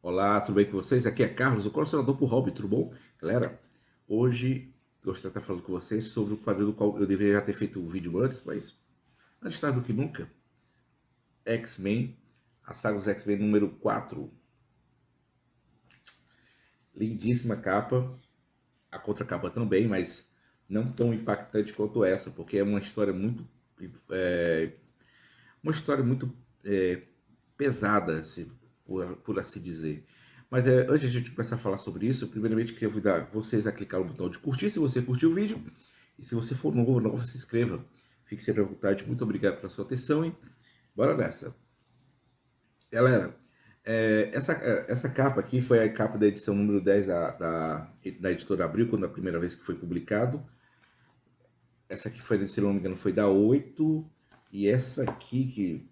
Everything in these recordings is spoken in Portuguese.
Olá, tudo bem com vocês? Aqui é Carlos, o colecionador por hobby, tudo bom? Galera, hoje gostaria de estar falando com vocês sobre o quadrinho do qual eu deveria já ter feito um vídeo antes, mas antes tarde do que nunca. X-Men, a saga dos X-Men número 4. Lindíssima capa, a contracapa também, mas não tão impactante quanto essa, porque é uma história muito é, pesada, por assim dizer. Mas antes de a gente começar a falar sobre isso, primeiramente queria convidar vocês a clicar no botão de curtir se você curtiu o vídeo. E se você for novo ou nova, se inscreva. Fique sempre à vontade. Muito obrigado pela sua atenção e bora nessa. Galera, essa capa aqui foi a capa da edição número 10 da editora Abril, quando a primeira vez que foi publicado. Essa aqui foi, se não me engano, foi da 8. E essa aqui que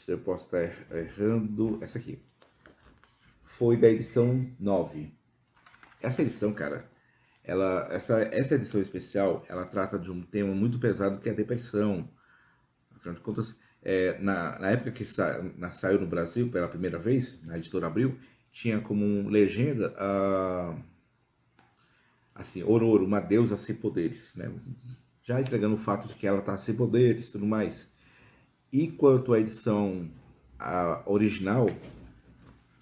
eu posso estar errando, essa aqui foi da edição 9. Essa edição, cara, essa edição especial, ela trata de um tema muito pesado que é a depressão. Afinal de contas, na época que saiu no Brasil pela primeira vez, na editora Abril, tinha como legenda assim, Ororo, uma deusa sem poderes, né? Já entregando o fato de que ela está sem poderes e tudo mais. E quanto à edição original,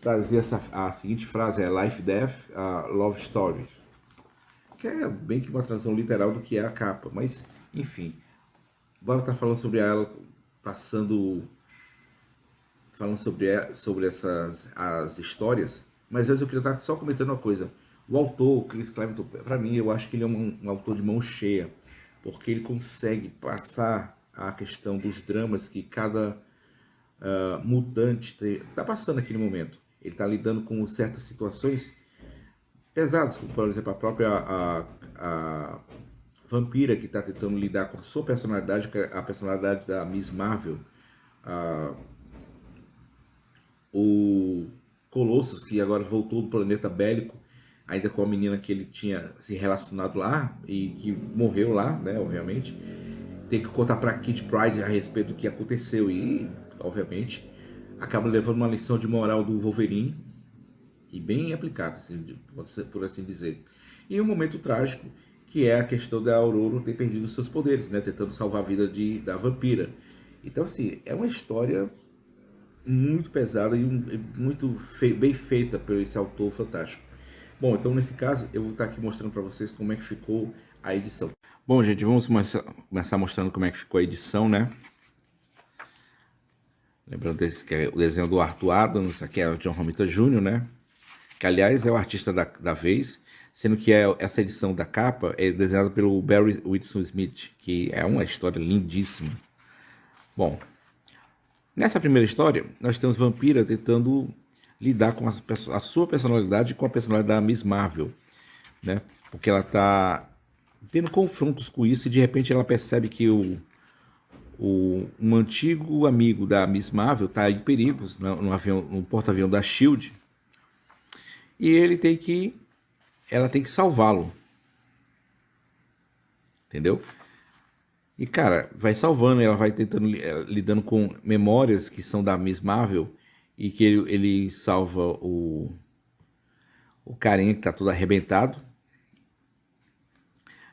trazia a seguinte frase, Life, Death, Love Story. Que é bem que uma tradução literal do que é a capa. Mas, enfim, bora estar falando sobre ela, falando sobre as histórias. Mas antes eu queria estar só comentando uma coisa. O autor, Chris Claremont, para mim, eu acho que ele é um autor de mão cheia. Porque ele consegue passar a questão dos dramas que cada mutante está passando aqui no momento. Ele está lidando com certas situações pesadas, como por exemplo a própria a vampira que está tentando lidar com a sua personalidade, que é a personalidade da Miss Marvel, o Colossus, que agora voltou do planeta bélico, ainda com a menina que ele tinha se relacionado lá e que morreu lá, né, obviamente. Tem que contar para Kitty Pryde a respeito do que aconteceu e, obviamente, acaba levando uma lição de moral do Wolverine e bem aplicado, assim, por assim dizer. E um momento trágico, que é a questão da Aurora ter perdido seus poderes, né, tentando salvar a vida da vampira. Então, assim, é uma história muito pesada e muito bem feita por esse autor fantástico. Bom, então nesse caso eu vou estar aqui mostrando para vocês como é que ficou a edição. Bom, gente, vamos começar mostrando como é que ficou a edição, né? Lembrando desse que é o desenho do Arthur Adams, aqui é o John Romita Jr., né? Que aliás é o artista da vez, sendo que essa edição da capa é desenhada pelo Barry Windsor Smith, que é uma história lindíssima. Bom, nessa primeira história, nós temos Vampira tentando lidar com a sua personalidade e com a personalidade da Miss Marvel, né? Porque ela está tendo confrontos com isso e de repente ela percebe que um antigo amigo da Miss Marvel está em perigos no porta-avião da SHIELD e ela tem que salvá-lo, entendeu? E cara, vai salvando, ela vai tentando lidando com memórias que são da Miss Marvel e que ele salva o carinha que está todo arrebentado.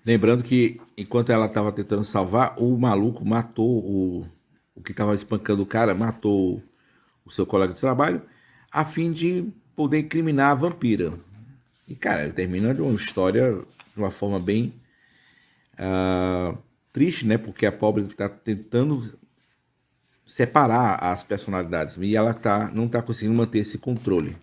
Lembrando que enquanto ela estava tentando salvar, o maluco matou o que estava espancando o cara, matou o seu colega de trabalho, a fim de poder incriminar a vampira. E cara, ele termina de uma história de uma forma bem triste, né? Porque a pobre está tentando separar as personalidades e ela não está conseguindo manter esse controle.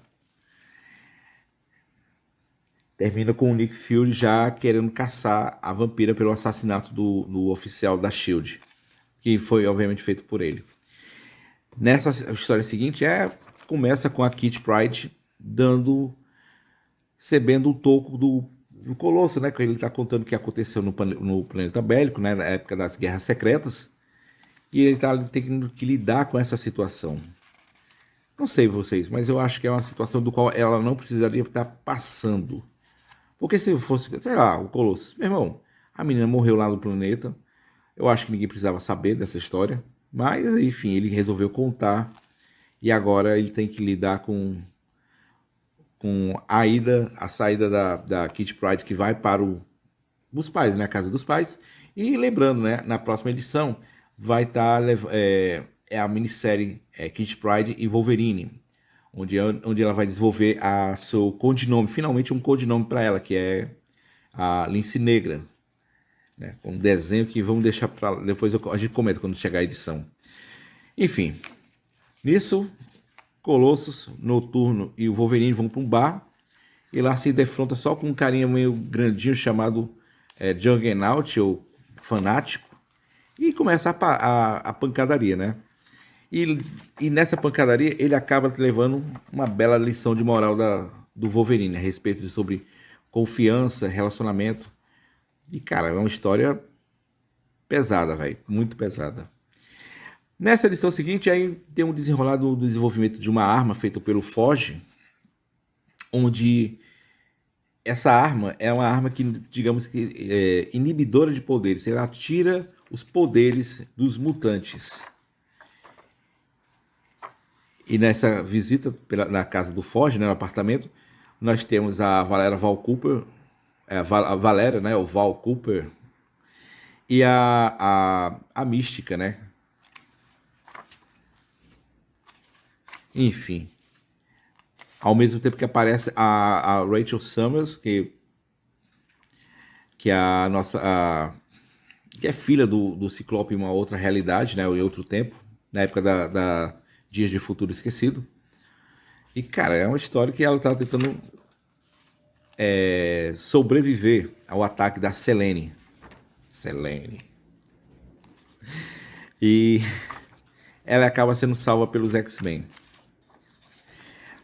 Termina com o Nick Fury já querendo caçar a vampira pelo assassinato do oficial da SHIELD, que foi obviamente feito por ele. Nessa história seguinte, começa com a Kitty Pryde recebendo o toco do Colosso, né? Que ele está contando o que aconteceu no planeta bélico, né? Na época das Guerras Secretas. E ele está tendo que lidar com essa situação. Não sei vocês, mas eu acho que é uma situação do qual ela não precisaria estar passando. Porque se fosse, sei lá, o Colosso, meu irmão, a menina morreu lá no planeta. Eu acho que ninguém precisava saber dessa história. Mas, enfim, ele resolveu contar. e agora ele tem que lidar com a saída da Kitty Pryde, que vai para os pais, né, a casa dos pais. E lembrando, né, na próxima edição vai estar a minissérie Kitty Pryde e Wolverine, onde ela vai desenvolver seu codinome, finalmente um codinome para ela, que é a Lince Negra, né, um desenho que vamos deixar para depois a gente comenta quando chegar a edição. Enfim, nisso Colossus, Noturno e o Wolverine vão para um bar e lá se defronta só com um carinha meio grandinho chamado Juggernaut, ou Fanático, e começa a pancadaria, né? E nessa pancadaria ele acaba levando uma bela lição de moral do Wolverine a respeito sobre confiança, relacionamento. E cara, é uma história pesada, velho, muito pesada. Nessa edição seguinte, aí tem um desenrolado do desenvolvimento de uma arma feita pelo Foge, onde essa arma é uma arma que, digamos que, é inibidora de poderes. Ela tira os poderes dos mutantes. E nessa visita na casa do Foge, né, no apartamento, nós temos a Valéria Val Cooper, a Valéria, né, o Val Cooper, e a Mística, né? Enfim. Ao mesmo tempo que aparece a Rachel Summers, que é a nossa... que é filha do Ciclope em uma outra realidade, né, em outro tempo, na época da Dias de Futuro Esquecido. E, cara, é uma história que ela tá tentando sobreviver ao ataque da Selene. E ela acaba sendo salva pelos X-Men.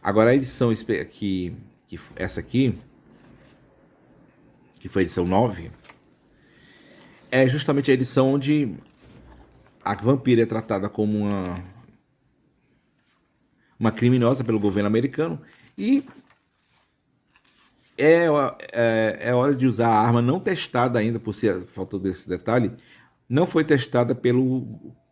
Agora a edição que essa aqui, que foi a edição 9, é justamente a edição onde a vampira é tratada como uma criminosa pelo governo americano e é hora de usar a arma não testada ainda, por ser faltou desse detalhe, não foi testada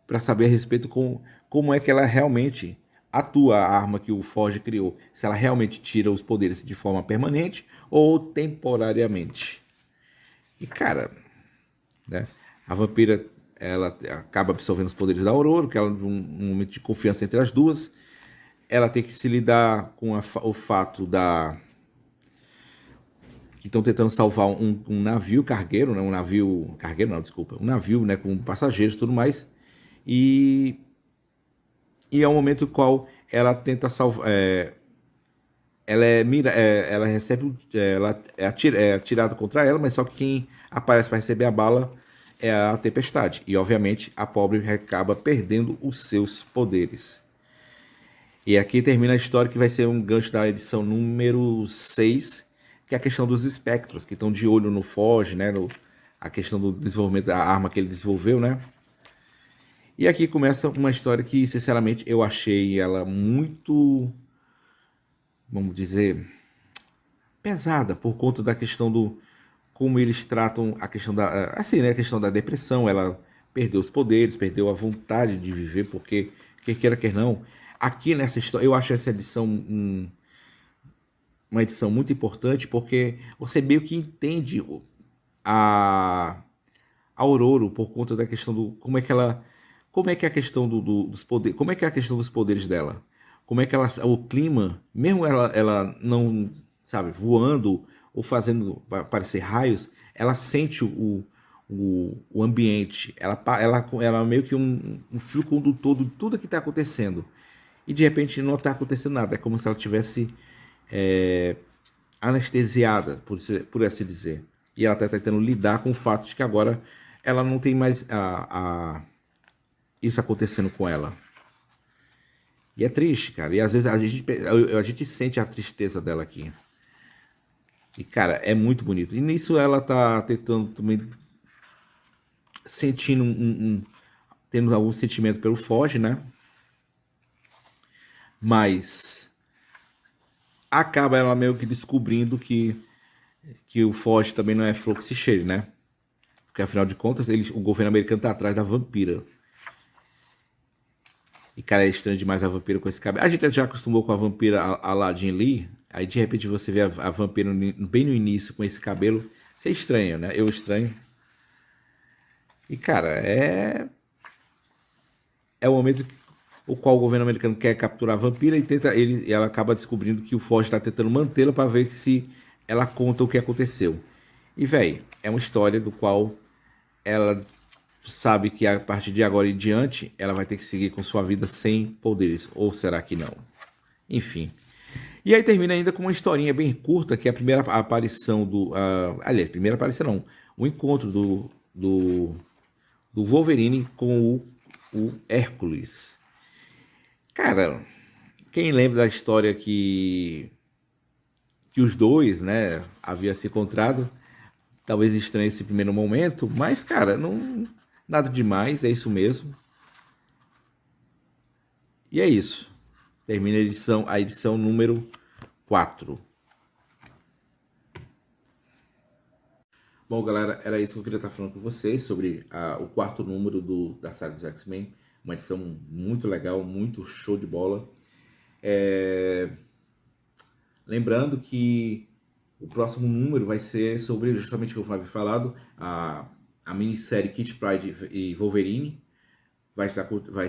para saber a respeito como é que ela realmente atua, a arma que o Forge criou, se ela realmente tira os poderes de forma permanente ou temporariamente. E cara, né, a vampira ela acaba absorvendo os poderes da Aurora, que ela um momento de confiança entre as duas. Ela tem que se lidar com o fato que estão tentando salvar um navio cargueiro, né? Um navio cargueiro não, desculpa, um navio, né, com passageiros e tudo mais. E é um momento no qual ela tenta salvar, ela recebe, ela é atirada contra ela, mas só que quem aparece para receber a bala é a Tempestade. E obviamente a pobre acaba perdendo os seus poderes. E aqui termina a história, que vai ser um gancho da edição número 6, que é a questão dos espectros, que estão de olho no Forge, né? A questão do desenvolvimento da arma que ele desenvolveu, né? E aqui começa uma história que, sinceramente, eu achei ela muito, vamos dizer, pesada, por conta da questão do como eles tratam a questão da, assim, né? A questão da depressão. Ela perdeu os poderes, perdeu a vontade de viver, porque, quer queira, quer não, aqui nessa história, eu acho essa edição uma edição muito importante, porque você meio que entende a Aurora por conta da questão do como é que ela, como é que é a questão dos poderes, como é que é a questão dos poderes dela, como é que ela, o clima, mesmo ela não, sabe, voando ou fazendo parecer raios, ela sente o ambiente, ela meio que um fio condutor de tudo que está acontecendo. E de repente não está acontecendo nada, é como se ela tivesse anestesiada, por assim dizer. E ela está tentando lidar com o fato de que agora ela não tem mais isso acontecendo com ela. E é triste, cara. E às vezes a gente sente a tristeza dela aqui. E, cara, é muito bonito. E nisso ela tá tentando também sentindo tendo algum sentimento pelo Foge, né? Mas acaba ela meio que descobrindo que o Foge também não é flor que se cheire, né? Porque afinal de contas, o governo americano tá atrás da vampira. E, cara, é estranho demais a vampira com esse cabelo. A gente já acostumou com a vampira a Jean Lee. Aí, de repente, você vê a vampira bem no início com esse cabelo. Isso é estranho, né? Eu estranho. E, cara, é o momento o qual o governo americano quer capturar a vampira e ela acaba descobrindo que o Foge está tentando mantê-la para ver se ela conta o que aconteceu. E, velho, é uma história do qual ela sabe que a partir de agora em diante ela vai ter que seguir com sua vida sem poderes. Ou será que não? Enfim. E aí termina ainda com uma historinha bem curta, que é a primeira aparição do... aliás, primeira aparição não. O encontro do Wolverine com o Hércules. Cara, quem lembra da história que os dois, né, havia se encontrado, talvez estranhe esse primeiro momento, mas, cara, não nada demais, é isso mesmo. E é isso. Termina a edição número 4. Bom, galera, era isso que eu queria estar falando com vocês sobre o quarto número da saga dos X-Men. Uma edição muito legal, muito show de bola. Lembrando que o próximo número vai ser sobre justamente o que eu havia falado, a minissérie Kitty Pryde e Wolverine. Vai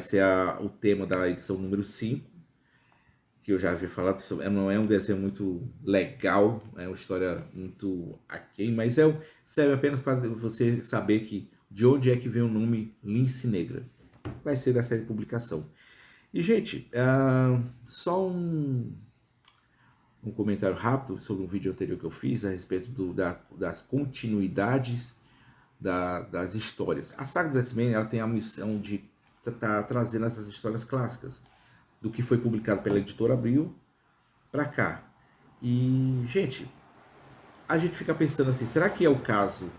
ser o tema da edição número 5, que eu já havia falado. Não é um desenho muito legal, é uma história muito aquém, mas serve apenas para você saber de onde é que vem o nome Lince Negra. Vai ser dessa publicação. E, gente, só um comentário rápido sobre um vídeo anterior que eu fiz a respeito das continuidades das histórias. A saga dos X-Men ela tem a missão de estar trazendo essas histórias clássicas, do que foi publicado pela editora Abril para cá. E, gente, a gente fica pensando assim, será que é o caso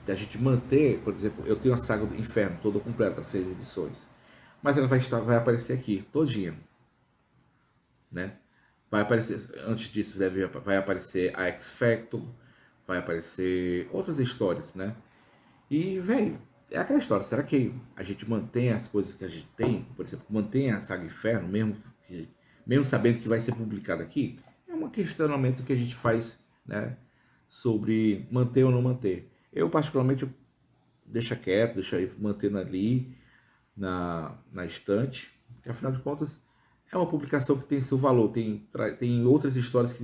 da gente manter, por exemplo, eu tenho a saga do Inferno toda completa, 6 edições, mas ela vai aparecer aqui, todinha, né? Vai aparecer, antes disso, vai aparecer a X Factor, vai aparecer outras histórias, né? E, velho, é aquela história, será que a gente mantém as coisas que a gente tem? Por exemplo, mantém a saga Inferno, mesmo sabendo que vai ser publicado aqui? É um questionamento que a gente faz, né? Sobre manter ou não manter. Eu, particularmente, deixo quieto, deixo aí mantendo ali na estante, porque afinal de contas é uma publicação que tem seu valor, tem outras histórias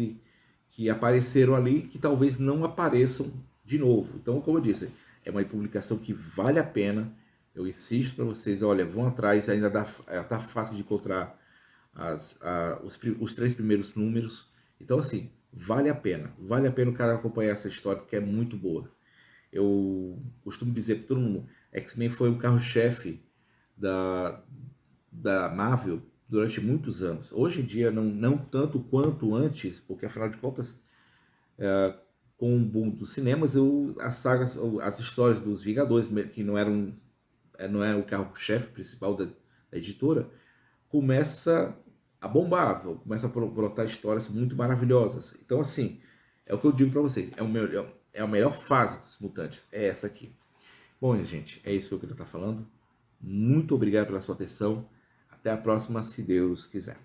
que apareceram ali que talvez não apareçam de novo. Então, como eu disse, é uma publicação que vale a pena. Eu insisto para vocês, olha, vão atrás, ainda tá fácil de encontrar os 3 primeiros números. Então, assim, vale a pena o cara acompanhar essa história, porque é muito boa. Eu costumo dizer para todo mundo, X-Men foi o carro-chefe da Marvel durante muitos anos. Hoje em dia, não tanto quanto antes, porque afinal de contas, com o boom dos cinemas, as histórias dos Vingadores, que não é o carro-chefe principal da editora, começa a bombar, começa a brotar histórias muito maravilhosas. Então, assim, é o que eu digo para vocês, é a melhor fase dos Mutantes, é essa aqui. Bom, gente, é isso que eu queria estar falando. Muito obrigado pela sua atenção. Até a próxima, se Deus quiser.